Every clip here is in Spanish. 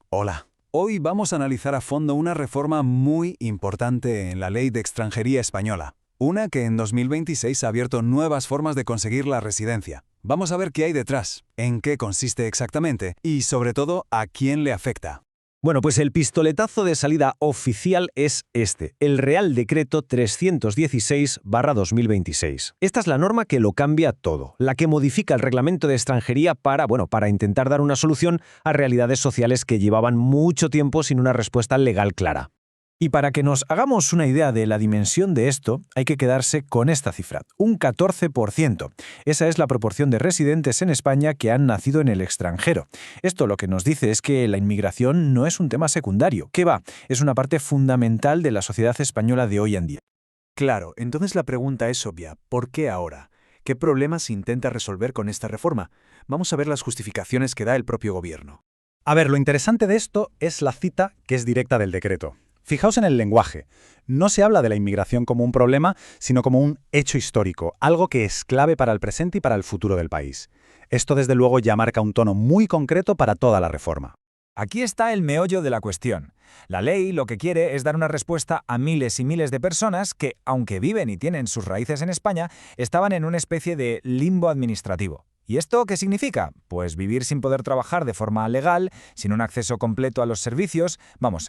Hola. Hoy vamos a analizar a fondo una reforma muy importante en la ley de extranjería española. Una que en 2026 ha abierto nuevas formas de conseguir la residencia. Vamos a ver qué hay detrás, en qué consiste exactamente y, sobre todo, a quién le afecta. Bueno, pues el pistoletazo de salida oficial es este, el Real Decreto 316/2026. Esta es la norma que lo cambia todo, la que modifica el reglamento de extranjería para intentar dar una solución a realidades sociales que llevaban mucho tiempo sin una respuesta legal clara. Y para que nos hagamos una idea de la dimensión de esto, hay que quedarse con esta cifra, un 14%. Esa es la proporción de residentes en España que han nacido en el extranjero. Esto lo que nos dice es que la inmigración no es un tema secundario, que es una parte fundamental de la sociedad española de hoy en día. Claro, entonces la pregunta es obvia. ¿Por qué ahora? ¿Qué problemas se intenta resolver con esta reforma? Vamos a ver las justificaciones que da el propio gobierno. A ver, lo interesante de esto es la cita que es directa del decreto. Fijaos en el lenguaje. No se habla de la inmigración como un problema, sino como un hecho histórico, algo que es clave para el presente y para el futuro del país. Esto, desde luego, ya marca un tono muy concreto para toda la reforma. Aquí está el meollo de la cuestión. La ley lo que quiere es dar una respuesta a miles y miles de personas que, aunque viven y tienen sus raíces en España, estaban en una especie de limbo administrativo. ¿Y esto qué significa? Pues vivir sin poder trabajar de forma legal, sin un acceso completo a los servicios,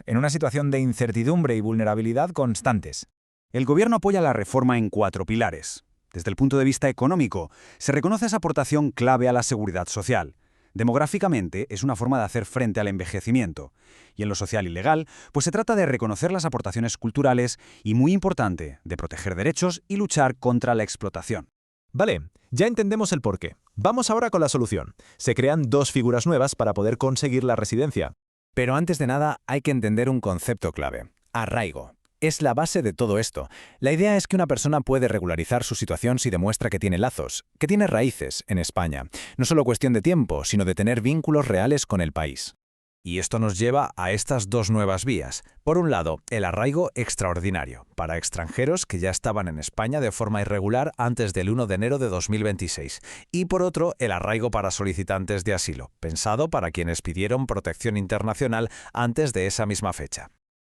en una situación de incertidumbre y vulnerabilidad constantes. El gobierno apoya la reforma en 4 pilares. Desde el punto de vista económico, se reconoce esa aportación clave a la seguridad social. Demográficamente, es una forma de hacer frente al envejecimiento. Y en lo social y legal, pues se trata de reconocer las aportaciones culturales y, muy importante, de proteger derechos y luchar contra la explotación. Vale, ya entendemos el porqué. Vamos ahora con la solución. Se crean 2 figuras nuevas para poder conseguir la residencia. Pero antes de nada hay que entender un concepto clave: arraigo. Es la base de todo esto. La idea es que una persona puede regularizar su situación si demuestra que tiene lazos, que tiene raíces en España. No solo cuestión de tiempo, sino de tener vínculos reales con el país. Y esto nos lleva a estas 2 nuevas vías. Por un lado, el arraigo extraordinario, para extranjeros que ya estaban en España de forma irregular antes del 1 de enero de 2026. Y por otro, el arraigo para solicitantes de asilo, pensado para quienes pidieron protección internacional antes de esa misma fecha.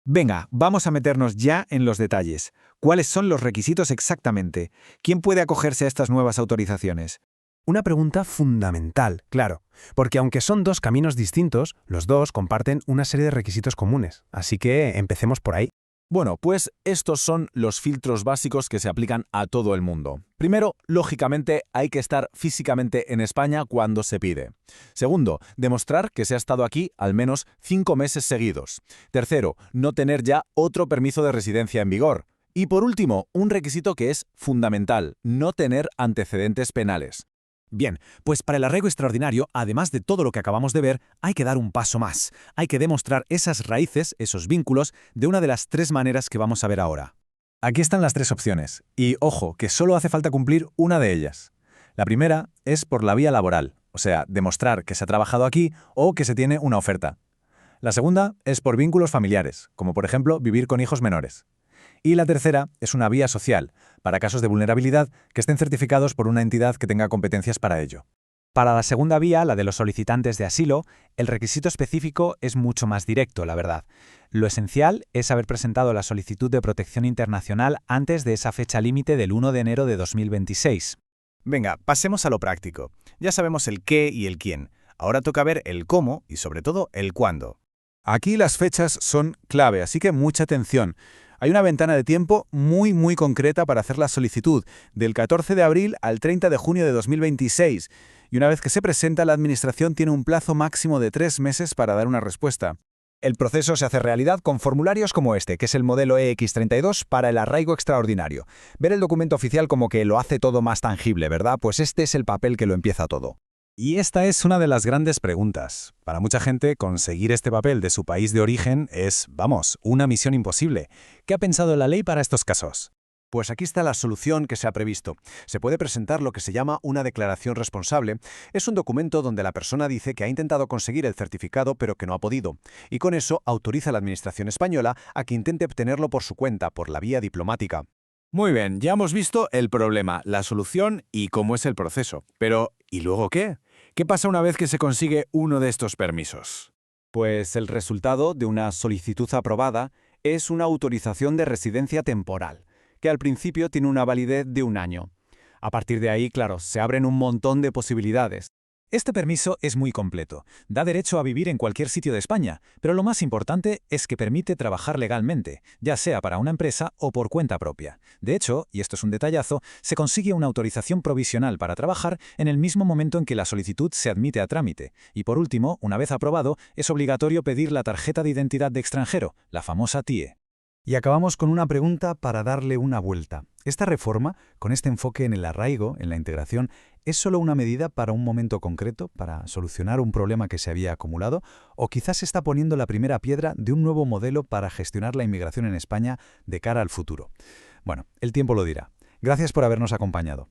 Venga, vamos a meternos ya en los detalles. ¿Cuáles son los requisitos exactamente? ¿Quién puede acogerse a estas nuevas autorizaciones? Una pregunta fundamental, claro, porque aunque son 2 caminos distintos, los 2 comparten una serie de requisitos comunes, así que empecemos por ahí. Bueno, pues estos son los filtros básicos que se aplican a todo el mundo. Primero, lógicamente, hay que estar físicamente en España cuando se pide. Segundo, demostrar que se ha estado aquí al menos 5 meses seguidos. Tercero, no tener ya otro permiso de residencia en vigor. Y por último, un requisito que es fundamental: no tener antecedentes penales. Bien, pues para el arraigo extraordinario, además de todo lo que acabamos de ver, hay que dar un paso más. Hay que demostrar esas raíces, esos vínculos, de una de las 3 maneras que vamos a ver ahora. Aquí están las 3 opciones, y ojo, que solo hace falta cumplir una de ellas. La primera es por la vía laboral, o sea, demostrar que se ha trabajado aquí o que se tiene una oferta. La segunda es por vínculos familiares, como por ejemplo vivir con hijos menores. Y la tercera es una vía social, para casos de vulnerabilidad que estén certificados por una entidad que tenga competencias para ello. Para la segunda vía, la de los solicitantes de asilo, el requisito específico es mucho más directo, la verdad. Lo esencial es haber presentado la solicitud de protección internacional antes de esa fecha límite del 1 de enero de 2026. Venga, pasemos a lo práctico. Ya sabemos el qué y el quién. Ahora toca ver el cómo y, sobre todo, el cuándo. Aquí las fechas son clave, así que mucha atención. Hay una ventana de tiempo muy concreta para hacer la solicitud, del 14 de abril al 30 de junio de 2026, y una vez que se presenta, la Administración tiene un plazo máximo de 3 meses para dar una respuesta. El proceso se hace realidad con formularios como este, que es el modelo EX32 para el arraigo extraordinario. Ver el documento oficial como que lo hace todo más tangible, ¿verdad? Pues este es el papel que lo empieza todo. Y esta es una de las grandes preguntas. Para mucha gente, conseguir este papel de su país de origen es, una misión imposible. ¿Qué ha pensado la ley para estos casos? Pues aquí está la solución que se ha previsto. Se puede presentar lo que se llama una declaración responsable. Es un documento donde la persona dice que ha intentado conseguir el certificado pero que no ha podido. Y con eso autoriza a la Administración española a que intente obtenerlo por su cuenta, por la vía diplomática. Muy bien, ya hemos visto el problema, la solución y cómo es el proceso. Pero, ¿y luego qué? ¿Qué pasa una vez que se consigue uno de estos permisos? Pues el resultado de una solicitud aprobada es una autorización de residencia temporal, que al principio tiene una validez de 1 año. A partir de ahí, claro, se abren un montón de posibilidades. Este permiso es muy completo. Da derecho a vivir en cualquier sitio de España, pero lo más importante es que permite trabajar legalmente, ya sea para una empresa o por cuenta propia. De hecho, y esto es un detallazo, se consigue una autorización provisional para trabajar en el mismo momento en que la solicitud se admite a trámite. Y por último, una vez aprobado, es obligatorio pedir la tarjeta de identidad de extranjero, la famosa TIE. Y acabamos con una pregunta para darle una vuelta. ¿Esta reforma, con este enfoque en el arraigo, en la integración, es solo una medida para un momento concreto, para solucionar un problema que se había acumulado? ¿O quizás se está poniendo la primera piedra de un nuevo modelo para gestionar la inmigración en España de cara al futuro? Bueno, el tiempo lo dirá. Gracias por habernos acompañado.